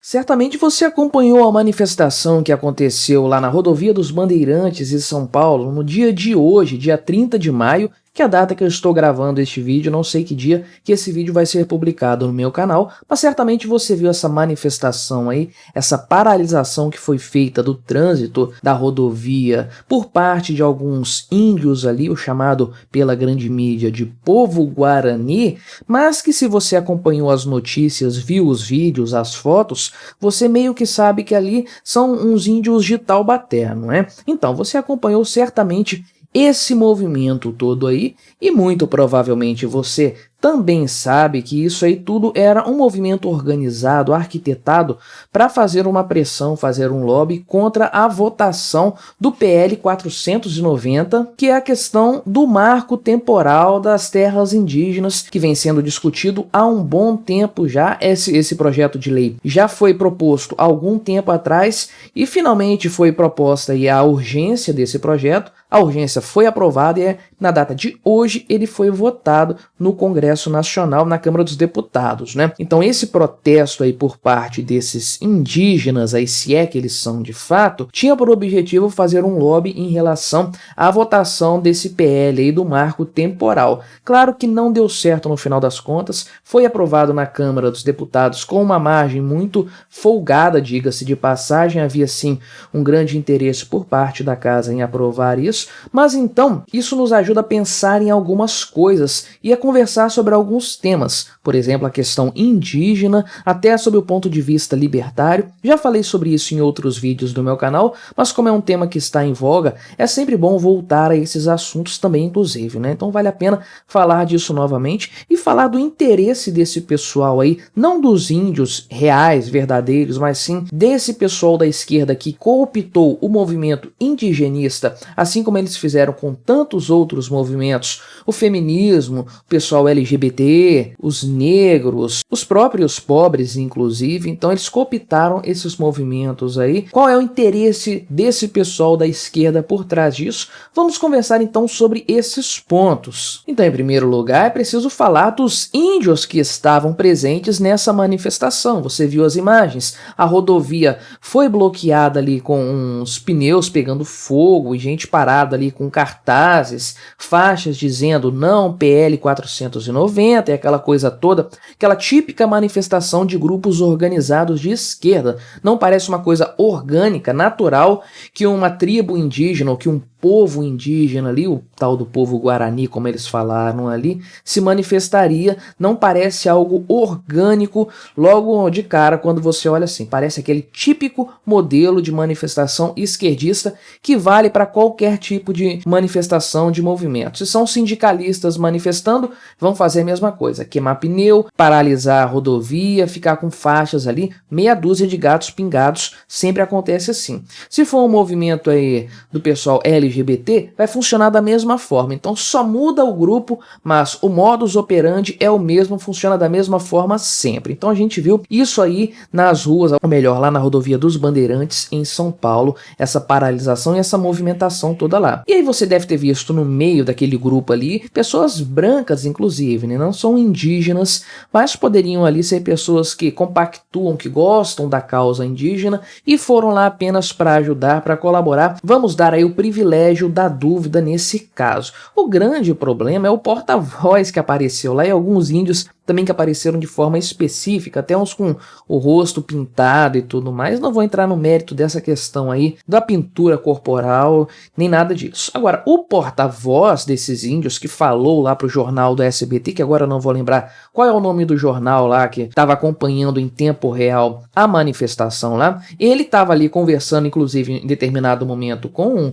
Certamente você acompanhou a manifestação que aconteceu lá na Rodovia dos Bandeirantes em São Paulo no dia de hoje, dia 30 de maio, que é a data que eu estou gravando este vídeo. Não sei que dia que esse vídeo vai ser publicado no meu canal, mas certamente você viu essa manifestação aí, essa paralisação que foi feita do trânsito da rodovia por parte de alguns índios ali, o chamado pela grande mídia de povo guarani, mas que, se você acompanhou as notícias, viu os vídeos, as fotos, você meio que sabe que ali são uns índios de Taubaté, não é? Então, você acompanhou certamente esse movimento todo aí, e muito provavelmente você também sabe que isso aí tudo era um movimento organizado, arquitetado para fazer uma pressão, fazer um lobby contra a votação do PL 490, que é a questão do marco temporal das terras indígenas, que vem sendo discutido há um bom tempo já. Esse projeto de lei já foi proposto há algum tempo atrás e finalmente foi proposta aí a urgência desse projeto. A urgência foi aprovada e na data de hoje ele foi votado no Congresso Nacional, na Câmara dos Deputados, né? Então esse protesto aí por parte desses indígenas, aí, se é que eles são de fato, tinha por objetivo fazer um lobby em relação à votação desse PL aí do marco temporal. Claro que não deu certo no final das contas, foi aprovado na Câmara dos Deputados com uma margem muito folgada, diga-se de passagem. Havia sim um grande interesse por parte da casa em aprovar isso. Mas então, isso nos ajuda a pensar em algumas coisas e a conversar sobre alguns temas, por exemplo, a questão indígena, até sob o ponto de vista libertário. Já falei sobre isso em outros vídeos do meu canal, mas como é um tema que está em voga, é sempre bom voltar a esses assuntos também, inclusive, né? Então vale a pena falar disso novamente e falar do interesse desse pessoal aí, não dos índios reais, verdadeiros, mas sim desse pessoal da esquerda que cooptou o movimento indigenista, assim como eles fizeram com tantos outros movimentos, o feminismo, o pessoal LGBT, os negros, os próprios pobres, inclusive. Então eles cooptaram esses movimentos aí. Qual é o interesse desse pessoal da esquerda por trás disso? Vamos conversar então sobre esses pontos. Então, em primeiro lugar, é preciso falar dos índios que estavam presentes nessa manifestação. Você viu as imagens, a rodovia foi bloqueada ali com uns pneus pegando fogo e gente parada ali com cartazes, faixas dizendo não PL 490 e aquela coisa toda, aquela típica manifestação de grupos organizados de esquerda. Não parece uma coisa orgânica, natural, que uma tribo indígena ou que um povo indígena ali, o tal do povo guarani, como eles falaram ali, se manifestaria. Não parece algo orgânico logo de cara quando você olha assim. Parece aquele típico modelo de manifestação esquerdista que vale para qualquer tipo de manifestação de movimento. Se são sindicalistas manifestando, vão fazer a mesma coisa, queimar pneu, paralisar a rodovia, ficar com faixas ali, meia dúzia de gatos pingados, sempre acontece assim. Se for um movimento aí do pessoal LGBT, vai funcionar da mesma forma. Então só muda o grupo, mas o modus operandi é o mesmo, funciona da mesma forma sempre. Então a gente viu isso aí nas ruas, ou melhor, lá na Rodovia dos Bandeirantes em São Paulo, essa paralisação e essa movimentação toda lá. E aí você deve ter visto no meio daquele grupo ali, pessoas brancas inclusive, né? Não são indígenas, mas poderiam ali ser pessoas que compactuam, que gostam da causa indígena e foram lá apenas para ajudar, para colaborar. Vamos dar aí o privilégio da dúvida nesse caso. O grande problema é o porta-voz que apareceu lá e alguns índios também que apareceram de forma específica, até uns com o rosto pintado e tudo mais. Não vou entrar no mérito dessa questão aí da pintura corporal, nem nada disso. Agora, o porta-voz desses índios que falou lá pro jornal do SBT, que agora eu não vou lembrar qual é o nome do jornal lá, que estava acompanhando em tempo real a manifestação lá, ele estava ali conversando, inclusive, em determinado momento com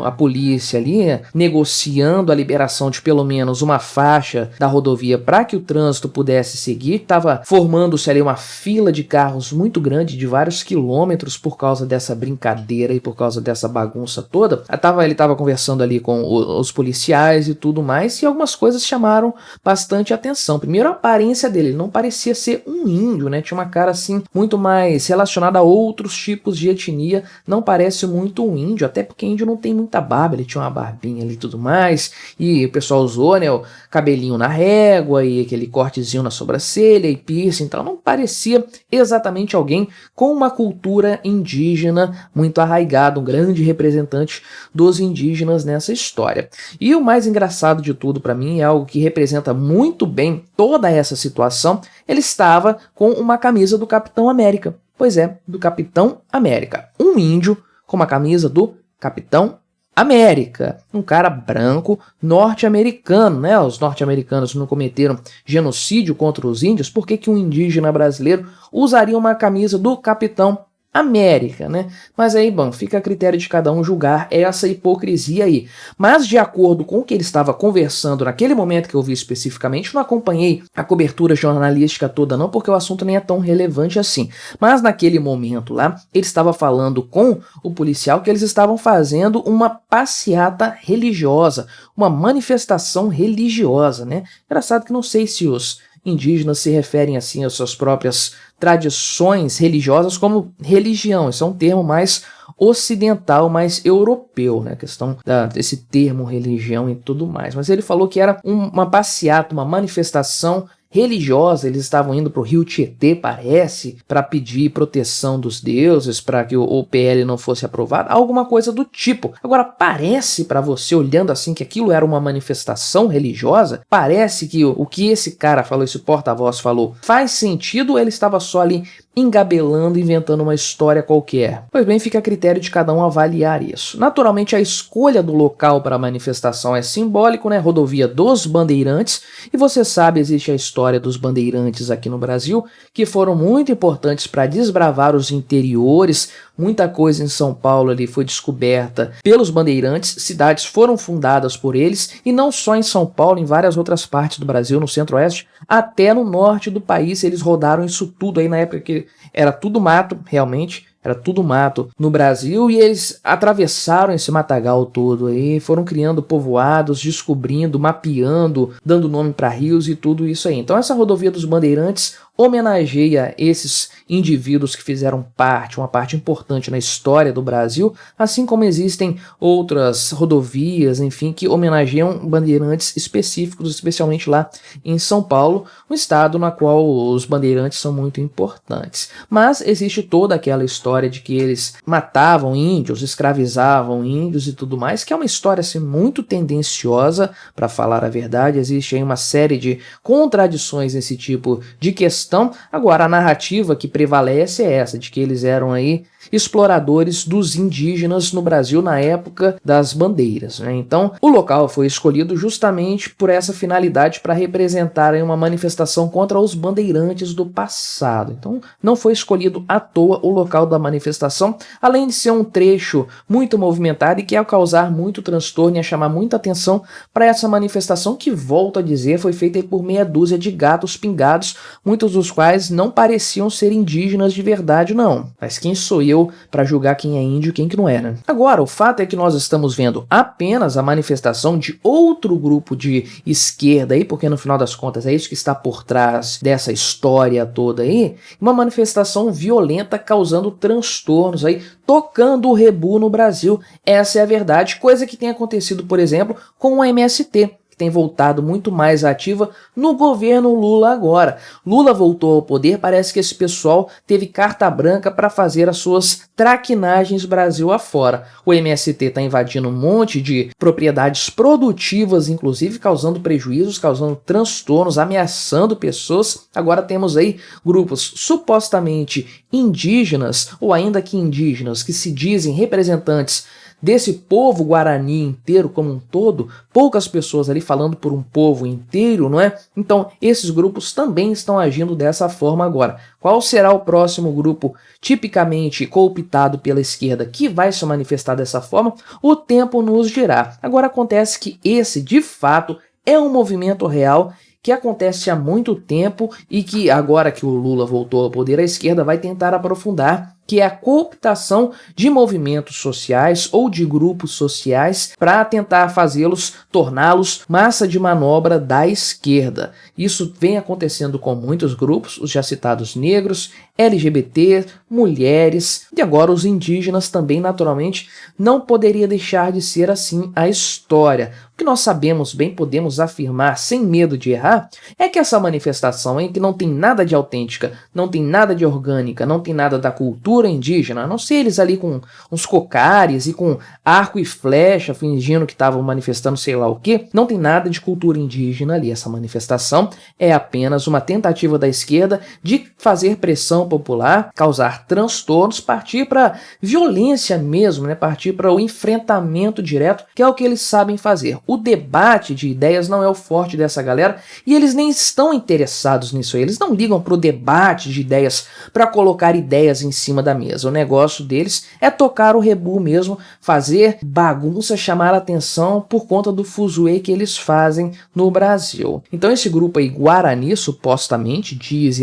a polícia ali, negociando a liberação de pelo menos uma faixa da rodovia para que o trânsito pudesse seguir. Estava formando-se ali uma fila de carros muito grande, de vários quilômetros, por causa dessa brincadeira e por causa dessa bagunça toda. Ele estava conversando ali com os policiais e tudo mais, e algumas coisas chamaram bastante atenção. Primeiro, a aparência dele, ele não parecia ser um índio, né? Tinha uma cara assim muito mais relacionada a outros tipos de etnia, não parece muito um índio, até porque índio não tem muita barba, ele tinha uma barbinha ali e tudo mais, e o pessoal usou, né, o cabelinho na régua e aquele cortezinho colarzinho na sobrancelha e piercing, então não parecia exatamente alguém com uma cultura indígena muito arraigada, um grande representante dos indígenas nessa história. E o mais engraçado de tudo para mim é algo que representa muito bem toda essa situação. Ele estava com uma camisa do Capitão América. Pois é, do Capitão América. Um índio com uma camisa do Capitão América, um cara branco norte-americano, né? Os norte-americanos não cometeram genocídio contra os índios, por que que um indígena brasileiro usaria uma camisa do Capitão América, né? Mas aí, bom, fica a critério de cada um julgar essa hipocrisia aí. Mas de acordo com o que ele estava conversando naquele momento que eu vi especificamente, não acompanhei a cobertura jornalística toda não, porque o assunto nem é tão relevante assim. Mas naquele momento lá, ele estava falando com o policial que eles estavam fazendo uma passeata religiosa, uma manifestação religiosa, né? Engraçado que não sei se os indígenas se referem assim às suas próprias tradições religiosas como religião. Isso é um termo mais ocidental, mais europeu, né? A questão desse termo religião e tudo mais. Mas ele falou que era uma passeata, uma manifestação religiosa. Eles estavam indo para o Rio Tietê, parece, para pedir proteção dos deuses, para que o PL não fosse aprovado, alguma coisa do tipo. Agora, parece para você, olhando assim, que aquilo era uma manifestação religiosa? Parece que o que esse cara falou, esse porta-voz falou, faz sentido ou ele estava só ali engabelando, inventando uma história qualquer? Pois bem, fica a critério de cada um avaliar isso. Naturalmente, a escolha do local para a manifestação é simbólico, né? Rodovia dos Bandeirantes, e você sabe, existe a história dos bandeirantes aqui no Brasil, que foram muito importantes para desbravar os interiores. Muita coisa em São Paulo ali foi descoberta pelos bandeirantes, cidades foram fundadas por eles, e não só em São Paulo, em várias outras partes do Brasil, no centro-oeste, até no norte do país. Eles rodaram isso tudo aí na época que era tudo mato, realmente. Era tudo mato no Brasil, e eles atravessaram esse matagal todo aí, foram criando povoados, descobrindo, mapeando, dando nome para rios e tudo isso aí. Então essa rodovia dos Bandeirantes homenageia esses indivíduos que fizeram uma parte importante na história do Brasil, assim como existem outras rodovias, enfim, que homenageiam bandeirantes específicos, especialmente lá em São Paulo, um estado na qual os bandeirantes são muito importantes. Mas existe toda aquela história de que eles matavam índios, escravizavam índios e tudo mais, que é uma história assim, muito tendenciosa, para falar a verdade. Existe aí uma série de contradições nesse tipo de questão. Agora, a narrativa que prevalece é essa, de que eles eram aí exploradores dos indígenas no Brasil na época das bandeiras, né? Então, o local foi escolhido justamente por essa finalidade, para representar aí uma manifestação contra os bandeirantes do passado. Então, não foi escolhido à toa o local da manifestação, além de ser um trecho muito movimentado e que, ao causar muito transtorno e a chamar muita atenção para essa manifestação, que, volto a dizer, foi feita por meia dúzia de gatos pingados, muitos dos quais não pareciam ser indígenas de verdade, não. Mas quem sou eu para julgar quem é índio e quem que não é, né? Agora, o fato é que nós estamos vendo apenas a manifestação de outro grupo de esquerda aí, porque no final das contas é isso que está por trás dessa história toda aí, uma manifestação violenta causando transtornos aí, tocando o rebu no Brasil. Essa é a verdade, coisa que tem acontecido, por exemplo, com o MST, tem voltado muito mais ativa no governo Lula agora. Lula voltou ao poder, parece que esse pessoal teve carta branca para fazer as suas traquinagens Brasil afora. O MST está invadindo um monte de propriedades produtivas, inclusive causando prejuízos, causando transtornos, ameaçando pessoas. Agora temos aí grupos supostamente indígenas, ou ainda que indígenas, que se dizem representantes desse povo guarani inteiro como um todo, poucas pessoas ali falando por um povo inteiro, não é? Então, esses grupos também estão agindo dessa forma agora. Qual será o próximo grupo tipicamente cooptado pela esquerda que vai se manifestar dessa forma? O tempo nos dirá. Agora, acontece que esse, de fato, é um movimento real que acontece há muito tempo e que agora que o Lula voltou ao poder, a esquerda vai tentar aprofundar que é a cooptação de movimentos sociais ou de grupos sociais para tentar fazê-los, torná-los massa de manobra da esquerda. Isso vem acontecendo com muitos grupos, os já citados negros, LGBT, mulheres e agora os indígenas também, naturalmente, não poderia deixar de ser assim a história. O que nós sabemos bem, podemos afirmar sem medo de errar, é que essa manifestação em que não tem nada de autêntica, não tem nada de orgânica, não tem nada da cultura indígena, a não ser eles ali com uns cocares e com arco e flecha, fingindo que estavam manifestando sei lá o que, não tem nada de cultura indígena ali. Essa manifestação é apenas uma tentativa da esquerda de fazer pressão popular, causar transtornos, partir para violência mesmo, né? Partir para o enfrentamento direto, que é o que eles sabem fazer. O debate de ideias não é o forte dessa galera e eles nem estão interessados nisso. Eles não ligam para o debate de ideias para colocar ideias em cima da mesa. O negócio deles é tocar o rebu mesmo, fazer bagunça, chamar a atenção por conta do fuzuê que eles fazem no Brasil. Então esse grupo aí, Guarani, supostamente, diz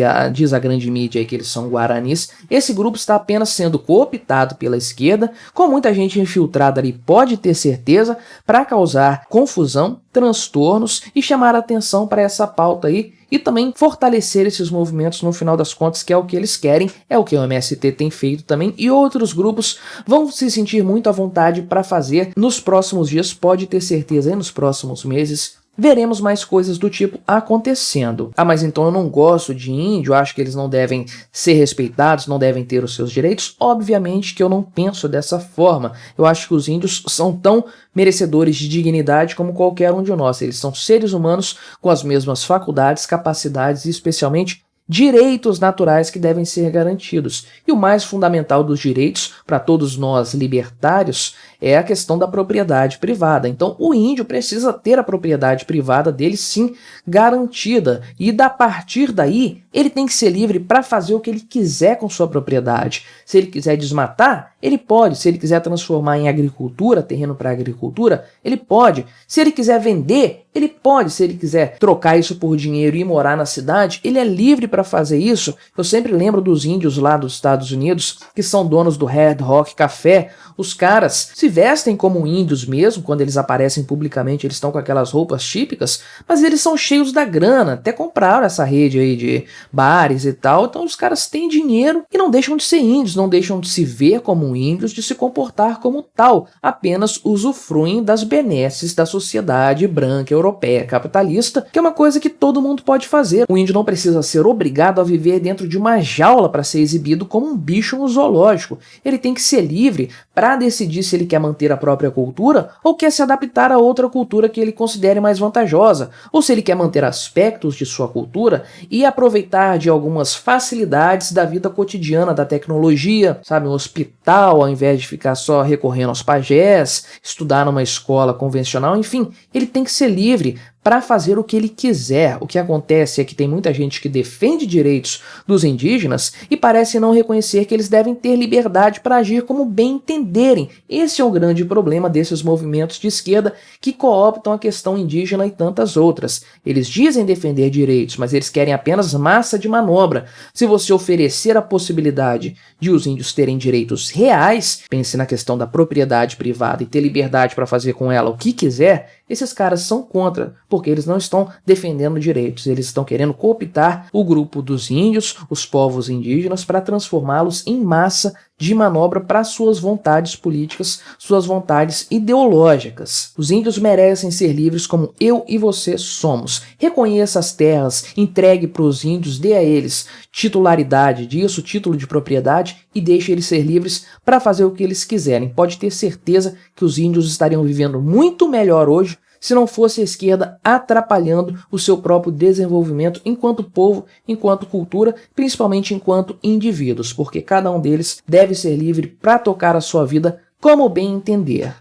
a grande mídia aí que eles são guaranis, esse grupo está apenas sendo cooptado pela esquerda, com muita gente infiltrada ali, pode ter certeza, para causar confusão, transtornos e chamar a atenção para essa pauta aí e também fortalecer esses movimentos no final das contas, que é o que eles querem, é o que o MST tem feito também e outros grupos vão se sentir muito à vontade para fazer nos próximos dias, pode ter certeza, aí nos próximos meses veremos mais coisas do tipo acontecendo. Ah, mas então eu não gosto de índio, acho que eles não devem ser respeitados, não devem ter os seus direitos? Obviamente que eu não penso dessa forma. Eu acho que os índios são tão merecedores de dignidade como qualquer um de nós. Eles são seres humanos com as mesmas faculdades, capacidades e especialmente direitos naturais que devem ser garantidos. E o mais fundamental dos direitos para todos nós libertários é a questão da propriedade privada. Então o índio precisa ter a propriedade privada dele sim garantida e a partir daí ele tem que ser livre para fazer o que ele quiser com sua propriedade. Se ele quiser desmatar, ele pode. Se ele quiser transformar em agricultura, terreno para agricultura, ele pode. Se ele quiser vender, ele pode. Se ele quiser trocar isso por dinheiro e morar na cidade, ele é livre para fazer isso. Eu sempre lembro dos índios lá dos Estados Unidos, que são donos do Red Rock Café. Os caras se vestem como índios mesmo, quando eles aparecem publicamente, eles estão com aquelas roupas típicas, mas eles são cheios da grana, até compraram essa rede aí de bares e tal, então os caras têm dinheiro e não deixam de ser índios, não deixam de se ver como índios, de se comportar como tal, apenas usufruem das benesses da sociedade branca europeia capitalista, que é uma coisa que todo mundo pode fazer. O índio não precisa ser obrigado a viver dentro de uma jaula para ser exibido como um bicho no zoológico. Ele tem que ser livre para decidir se ele quer manter a própria cultura ou quer se adaptar a outra cultura que ele considere mais vantajosa, ou se ele quer manter aspectos de sua cultura e aproveitar de algumas facilidades da vida cotidiana, da tecnologia, sabe, um hospital ao invés de ficar só recorrendo aos pajés, estudar numa escola convencional, enfim, ele tem que ser livre para fazer o que ele quiser. O que acontece é que tem muita gente que defende direitos dos indígenas e parece não reconhecer que eles devem ter liberdade para agir como bem entenderem. Esse é o grande problema desses movimentos de esquerda que cooptam a questão indígena e tantas outras. Eles dizem defender direitos, mas eles querem apenas massa de manobra. Se você oferecer a possibilidade de os índios terem direitos reais, pense na questão da propriedade privada e ter liberdade para fazer com ela o que quiser, esses caras são contra, porque eles não estão defendendo direitos, eles estão querendo cooptar o grupo dos índios, os povos indígenas, para transformá-los em massa de manobra para suas vontades políticas, suas vontades ideológicas. Os índios merecem ser livres como eu e você somos. Reconheça as terras, entregue para os índios, dê a eles titularidade disso, título de propriedade e deixe eles ser livres para fazer o que eles quiserem. Pode ter certeza que os índios estariam vivendo muito melhor hoje se não fosse a esquerda atrapalhando o seu próprio desenvolvimento enquanto povo, enquanto cultura, principalmente enquanto indivíduos, porque cada um deles deve ser livre para tocar a sua vida como bem entender.